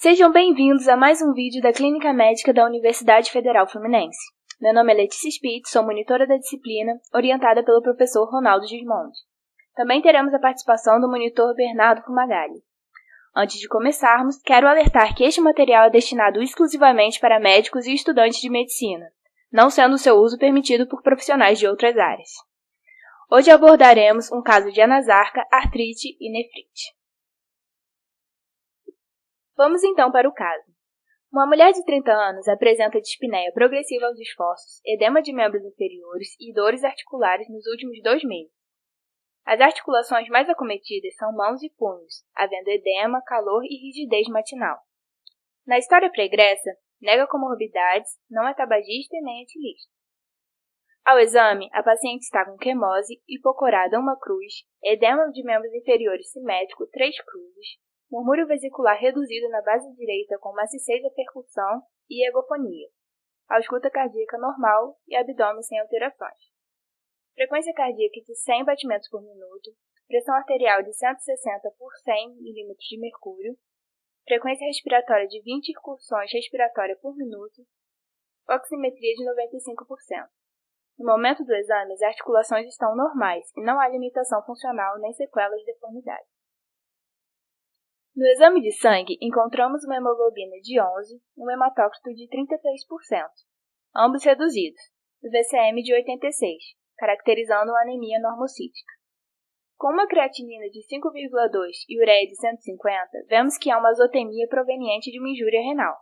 Sejam bem-vindos a mais um vídeo da Clínica Médica da Universidade Federal Fluminense. Meu nome é Letícia Spitz, sou monitora da disciplina, orientada pelo professor Ronaldo Gismondi. Também teremos a participação do monitor Bernardo Fumagalli. Antes de começarmos, quero alertar que este material é destinado exclusivamente para médicos e estudantes de medicina, não sendo seu uso permitido por profissionais de outras áreas. Hoje abordaremos um caso de anasarca, artrite e nefrite. Vamos então para o caso. Uma mulher de 30 anos apresenta dispneia progressiva aos esforços, edema de membros inferiores e dores articulares nos últimos 2 meses. As articulações mais acometidas são mãos e punhos, havendo edema, calor e rigidez matinal. Na história pregressa, nega comorbidades, não é tabagista nem etilista. Ao exame, a paciente está com quemose, hipocorada 1 cruz, edema de membros inferiores simétrico 3 cruzes, murmúrio vesicular reduzido na base direita com maciçez à percussão e egofonia, ausculta cardíaca normal e abdômen sem alterações. Frequência cardíaca de 100 batimentos por minuto, pressão arterial de 160 por 100 mm de mercúrio, frequência respiratória de 20 incursões respiratórias por minuto, oximetria de 95%. No momento do exame, as articulações estão normais e não há limitação funcional nem sequelas de deformidade. No exame de sangue, encontramos uma hemoglobina de 11 e um hematócrito de 33%, ambos reduzidos, e VCM de 86, caracterizando uma anemia normocítica. Com uma creatinina de 5,2 e ureia de 150, vemos que há uma azotemia proveniente de uma injúria renal.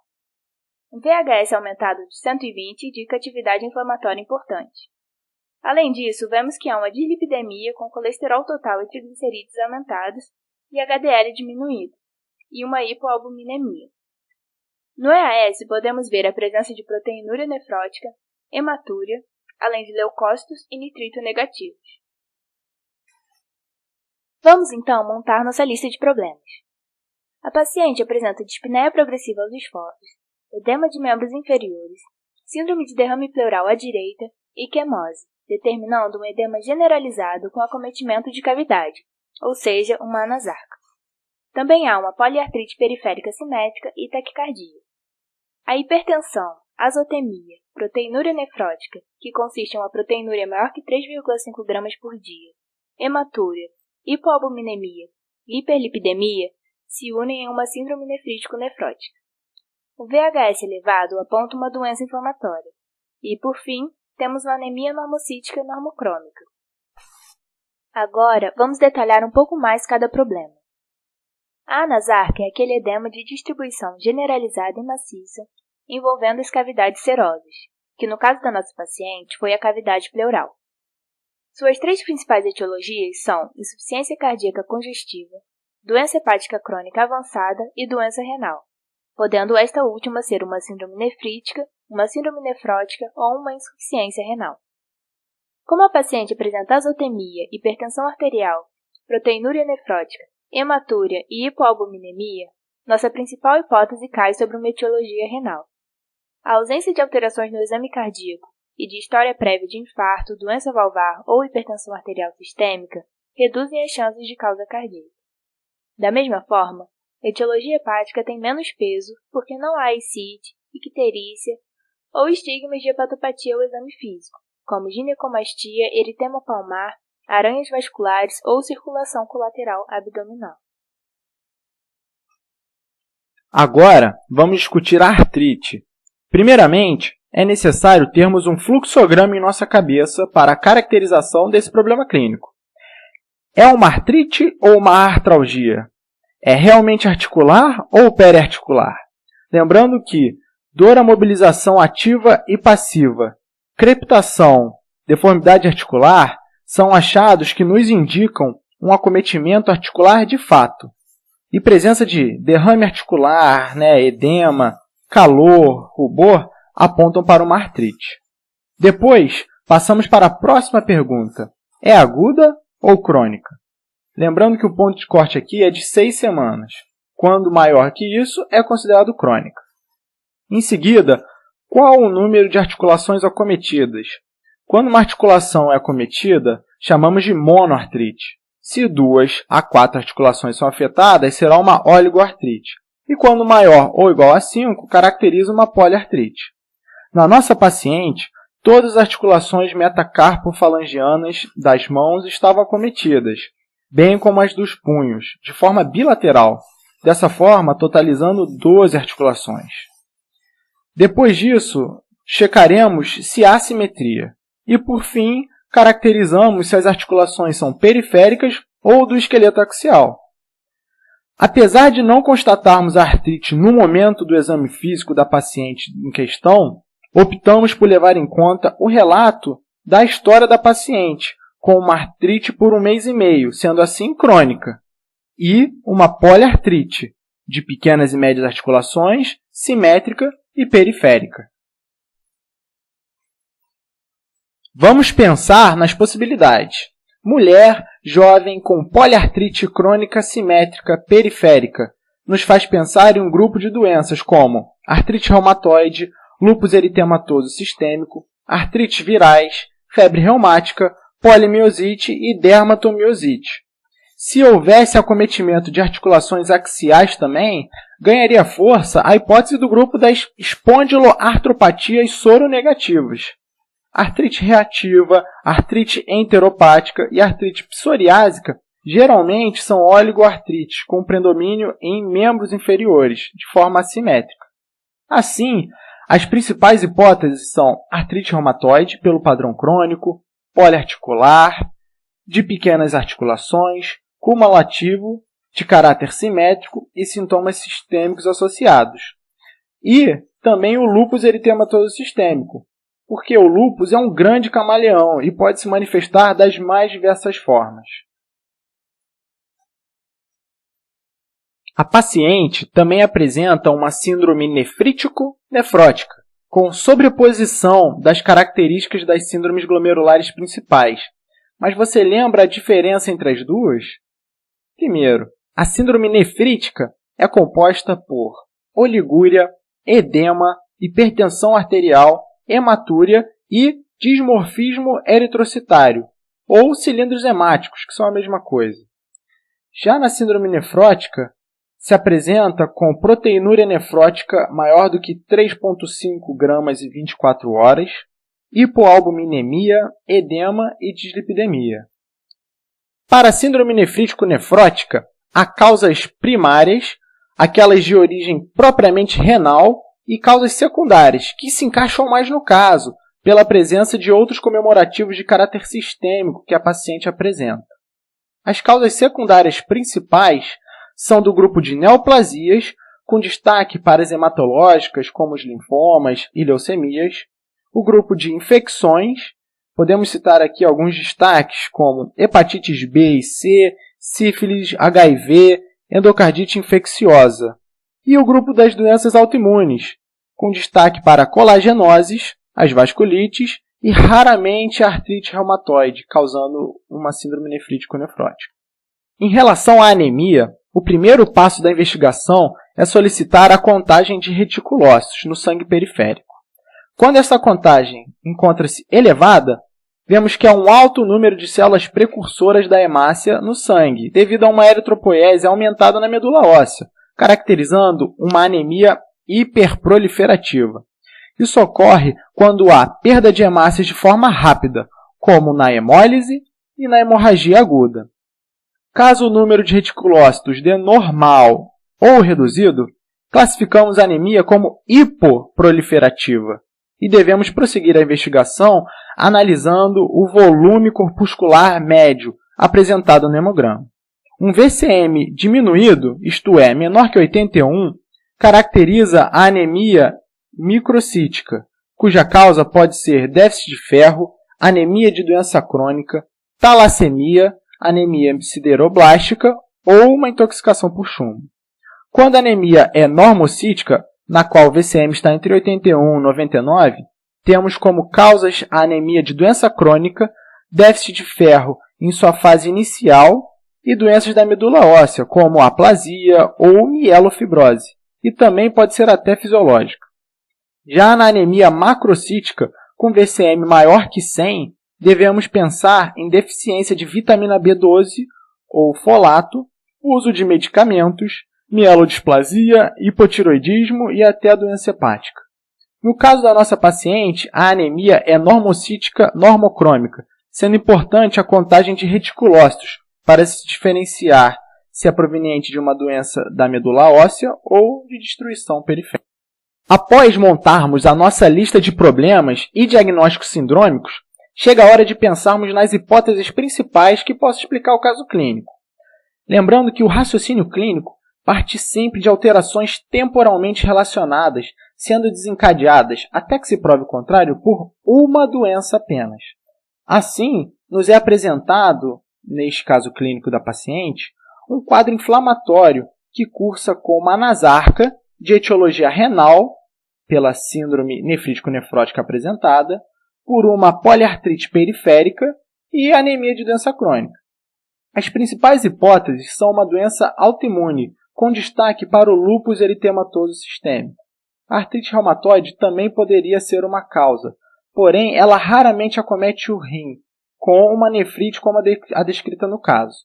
Um VHS aumentado de 120 indica atividade inflamatória importante. Além disso, vemos que há uma dislipidemia com colesterol total e triglicerídeos aumentados e HDL diminuído, e uma hipoalbuminemia. No EAS, podemos ver a presença de proteinúria nefrótica, hematúria, além de leucócitos e nitrito negativos. Vamos então montar nossa lista de problemas. A paciente apresenta dispneia progressiva aos esforços, edema de membros inferiores, síndrome de derrame pleural à direita e quemose, determinando um edema generalizado com acometimento de cavidade, ou seja, uma anasarca. Também há uma poliartrite periférica simétrica e taquicardia. A hipertensão, azotemia, proteinúria nefrótica, que consiste em uma proteinúria maior que 3,5 gramas por dia, hematúria, hipoalbuminemia e hiperlipidemia se unem em uma síndrome nefrítico-nefrótica. O VHS elevado aponta uma doença inflamatória. E, por fim, temos uma anemia normocítica normocrômica. Agora, vamos detalhar um pouco mais cada problema. A anasarca é aquele edema de distribuição generalizada e maciça envolvendo as cavidades serosas, que no caso da nossa paciente foi a cavidade pleural. Suas 3 principais etiologias são insuficiência cardíaca congestiva, doença hepática crônica avançada e doença renal, podendo esta última ser uma síndrome nefrítica, uma síndrome nefrótica ou uma insuficiência renal. Como a paciente apresenta azotemia, hipertensão arterial, proteinúria nefrótica, hematúria e hipoalbuminemia, nossa principal hipótese cai sobre uma etiologia renal. A ausência de alterações no exame cardíaco e de história prévia de infarto, doença valvar ou hipertensão arterial sistêmica reduzem as chances de causa cardíaca. Da mesma forma, a etiologia hepática tem menos peso porque não há ascite, icterícia ou estigmas de hepatopatia ao exame físico, como ginecomastia, eritema palmar, aranhas vasculares ou circulação colateral abdominal. Agora, vamos discutir a artrite. Primeiramente, é necessário termos um fluxograma em nossa cabeça para a caracterização desse problema clínico. É uma artrite ou uma artralgia? É realmente articular ou periarticular? Lembrando que dor à mobilização ativa e passiva, crepitação, deformidade articular são achados que nos indicam um acometimento articular de fato. E presença de derrame articular, edema, calor, rubor apontam para uma artrite. Depois, passamos para a próxima pergunta. É aguda ou crônica? Lembrando que o ponto de corte aqui é de 6 semanas. Quando maior que isso, é considerado crônica. Em seguida, qual o número de articulações acometidas? Quando uma articulação é acometida, chamamos de monoartrite. Se 2 a 4 articulações são afetadas, será uma oligoartrite. e quando maior ou igual a 5, caracteriza uma poliartrite. Na nossa paciente, todas as articulações metacarpofalangianas das mãos estavam acometidas, bem como as dos punhos, de forma bilateral, dessa forma totalizando 12 articulações. Depois disso, checaremos se há simetria. E, por fim, caracterizamos se as articulações são periféricas ou do esqueleto axial. Apesar de não constatarmos a artrite no momento do exame físico da paciente em questão, optamos por levar em conta o relato da história da paciente, com uma artrite por 1 mês e meio, sendo assim crônica, e uma poliartrite, de pequenas e médias articulações, simétrica e periférica. Vamos pensar nas possibilidades. Mulher, jovem, com poliartrite crônica simétrica periférica, nos faz pensar em um grupo de doenças como artrite reumatoide, lúpus eritematoso sistêmico, artrites virais, febre reumática, polimiosite e dermatomiosite. Se houvesse acometimento de articulações axiais também, ganharia força a hipótese do grupo das espondiloartropatias soronegativas. Artrite reativa, artrite enteropática e artrite psoriásica geralmente são oligoartrites com predomínio em membros inferiores, de forma assimétrica. Assim, as principais hipóteses são artrite reumatoide pelo padrão crônico, poliarticular, de pequenas articulações, cumulativo, de caráter simétrico e sintomas sistêmicos associados. E também o lúpus eritematoso sistêmico, porque o lúpus é um grande camaleão e pode se manifestar das mais diversas formas. A paciente também apresenta uma síndrome nefrítico-nefrótica, com sobreposição das características das síndromes glomerulares principais. Mas você lembra a diferença entre as duas? Primeiro, a síndrome nefrítica é composta por oligúria, edema, hipertensão arterial, hematúria e dismorfismo eritrocitário, ou cilindros hemáticos, que são a mesma coisa. Já na síndrome nefrótica, se apresenta com proteinúria nefrótica maior do que 3,5 gramas em 24 horas, hipoalbuminemia, edema e dislipidemia. Para a síndrome nefrítico-nefrótica, há causas primárias, aquelas de origem propriamente renal, e causas secundárias, que se encaixam mais no caso, pela presença de outros comemorativos de caráter sistêmico que a paciente apresenta. As causas secundárias principais são do grupo de neoplasias, com destaque para as hematológicas, como os linfomas e leucemias, o grupo de infecções, podemos citar aqui alguns destaques como hepatites B e C, sífilis, HIV, endocardite infecciosa, e o grupo das doenças autoimunes, com destaque para colagenoses, as vasculites e raramente a artrite reumatoide, causando uma síndrome nefrítico-nefrótica. Em relação à anemia, o primeiro passo da investigação é solicitar a contagem de reticulócitos no sangue periférico. Quando essa contagem encontra-se elevada, vemos que há um alto número de células precursoras da hemácia no sangue, devido a uma eritropoiese aumentada na medula óssea, caracterizando uma anemia hiperproliferativa. Isso ocorre quando há perda de hemácias de forma rápida, como na hemólise e na hemorragia aguda. Caso o número de reticulócitos dê normal ou reduzido, classificamos a anemia como hipoproliferativa e devemos prosseguir a investigação analisando o volume corpuscular médio apresentado no hemograma. Um VCM diminuído, isto é, menor que 81, caracteriza a anemia microcítica, cuja causa pode ser déficit de ferro, anemia de doença crônica, talassemia, anemia sideroblástica ou uma intoxicação por chumbo. Quando a anemia é normocítica, na qual o VCM está entre 81 e 99, temos como causas a anemia de doença crônica, déficit de ferro em sua fase inicial e doenças da medula óssea, como aplasia ou mielofibrose, e também pode ser até fisiológica. Já na anemia macrocítica, com VCM maior que 100, devemos pensar em deficiência de vitamina B12 ou folato, uso de medicamentos, mielodisplasia, hipotiroidismo e até a doença hepática. No caso da nossa paciente, a anemia é normocítica normocrômica, sendo importante a contagem de reticulócitos para se diferenciar se é proveniente de uma doença da medula óssea ou de destruição periférica. Após montarmos a nossa lista de problemas e diagnósticos sindrômicos, chega a hora de pensarmos nas hipóteses principais que possam explicar o caso clínico. Lembrando que o raciocínio clínico parte sempre de alterações temporalmente relacionadas, sendo desencadeadas, até que se prove o contrário, por uma doença apenas. Assim, nos é apresentado, neste caso clínico da paciente, um quadro inflamatório que cursa com uma anasarca de etiologia renal, pela síndrome nefrítico-nefrótica apresentada, por uma poliartrite periférica e anemia de doença crônica. As principais hipóteses são uma doença autoimune, com destaque para o lúpus eritematoso sistêmico. A artrite reumatoide também poderia ser uma causa, porém ela raramente acomete o rim, com uma nefrite como a descrita no caso.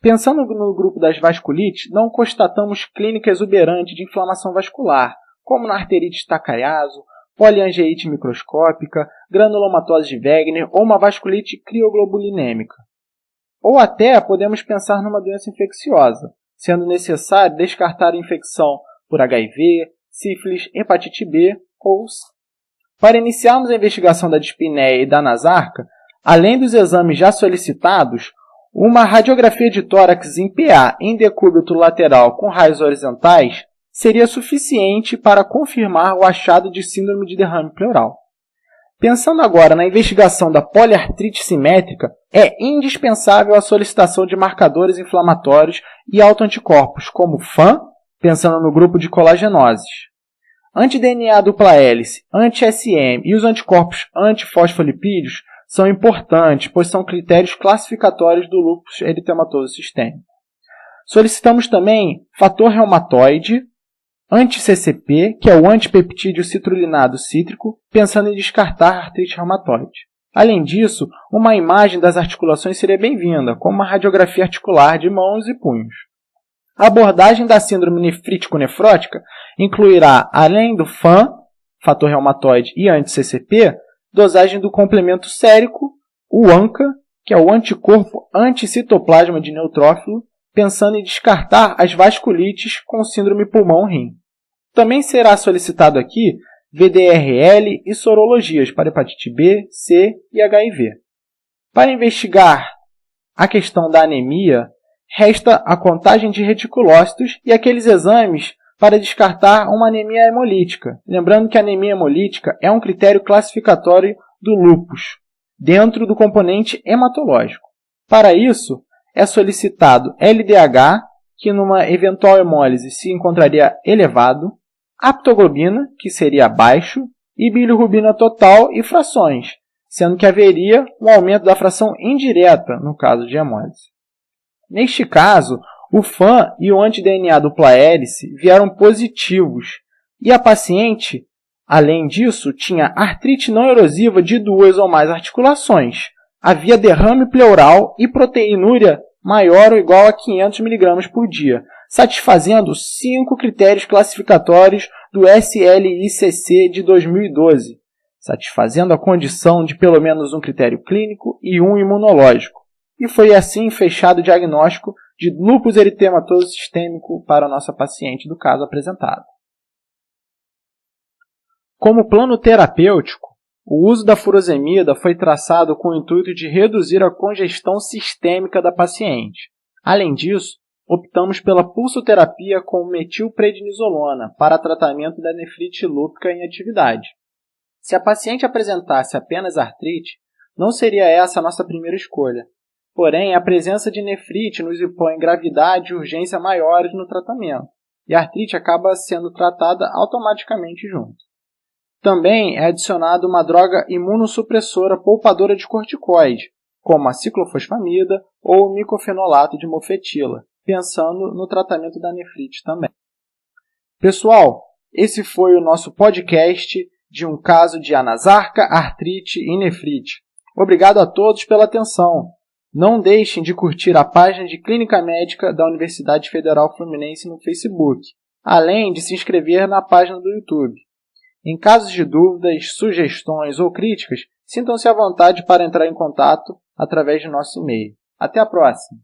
Pensando no grupo das vasculites, não constatamos clínica exuberante de inflamação vascular, como na arterite Takayasu, poliangeite microscópica, granulomatose de Wegener ou uma vasculite crioglobulinêmica. Ou até podemos pensar numa doença infecciosa, sendo necessário descartar a infecção por HIV, sífilis, hepatite B ou C. Para iniciarmos a investigação da dispneia e da anasarca, além dos exames já solicitados, uma radiografia de tórax em PA em decúbito lateral com raios horizontais seria suficiente para confirmar o achado de síndrome de derrame pleural. Pensando agora na investigação da poliartrite simétrica, é indispensável a solicitação de marcadores inflamatórios e autoanticorpos, como FAN, pensando no grupo de colagenoses. Anti-DNA dupla hélice, anti-SM e os anticorpos antifosfolipídios são importantes, pois são critérios classificatórios do lúpus eritematoso sistêmico. Solicitamos também fator reumatoide, anti-CCP, que é o antipeptídeo citrulinado cítrico, pensando em descartar a artrite reumatoide. Além disso, uma imagem das articulações seria bem-vinda, como uma radiografia articular de mãos e punhos. A abordagem da síndrome nefrítico-nefrótica incluirá, além do FAN, fator reumatoide e anti-CCP, dosagem do complemento sérico, o ANCA, que é o anticorpo anticitoplasma de neutrófilo, pensando em descartar as vasculites com síndrome pulmão-rim. Também será solicitado aqui VDRL e sorologias para hepatite B, C e HIV. Para investigar a questão da anemia, resta a contagem de reticulócitos e aqueles exames para descartar uma anemia hemolítica. Lembrando que a anemia hemolítica é um critério classificatório do lúpus, dentro do componente hematológico. Para isso, é solicitado LDH, que numa eventual hemólise se encontraria elevado, aptoglobina, que seria baixo, e bilirrubina total e frações, sendo que haveria um aumento da fração indireta no caso de hemólise. Neste caso, o FAN e o anti-DNA dupla hélice vieram positivos, e a paciente, além disso, tinha artrite não erosiva de 2 ou mais articulações. Havia derrame pleural e proteinúria maior ou igual a 500 mg por dia, satisfazendo 5 critérios classificatórios do SLICC de 2012, satisfazendo a condição de pelo menos um critério clínico e um imunológico. E foi assim fechado o diagnóstico de lúpus eritematoso sistêmico para a nossa paciente do caso apresentado. Como plano terapêutico, o uso da furosemida foi traçado com o intuito de reduzir a congestão sistêmica da paciente. Além disso, optamos pela pulsoterapia com metilprednisolona para tratamento da nefrite lúpica em atividade. Se a paciente apresentasse apenas artrite, não seria essa a nossa primeira escolha. Porém, a presença de nefrite nos impõe gravidade e urgência maiores no tratamento, e a artrite acaba sendo tratada automaticamente junto. Também é adicionada uma droga imunossupressora poupadora de corticoide, como a ciclofosfamida ou o micofenolato de mofetila, pensando no tratamento da nefrite também. Pessoal, esse foi o nosso podcast de um caso de anasarca, artrite e nefrite. Obrigado a todos pela atenção. Não deixem de curtir a página de Clínica Médica da Universidade Federal Fluminense no Facebook, além de se inscrever na página do YouTube. Em casos de dúvidas, sugestões ou críticas, sintam-se à vontade para entrar em contato através de nosso e-mail. Até a próxima!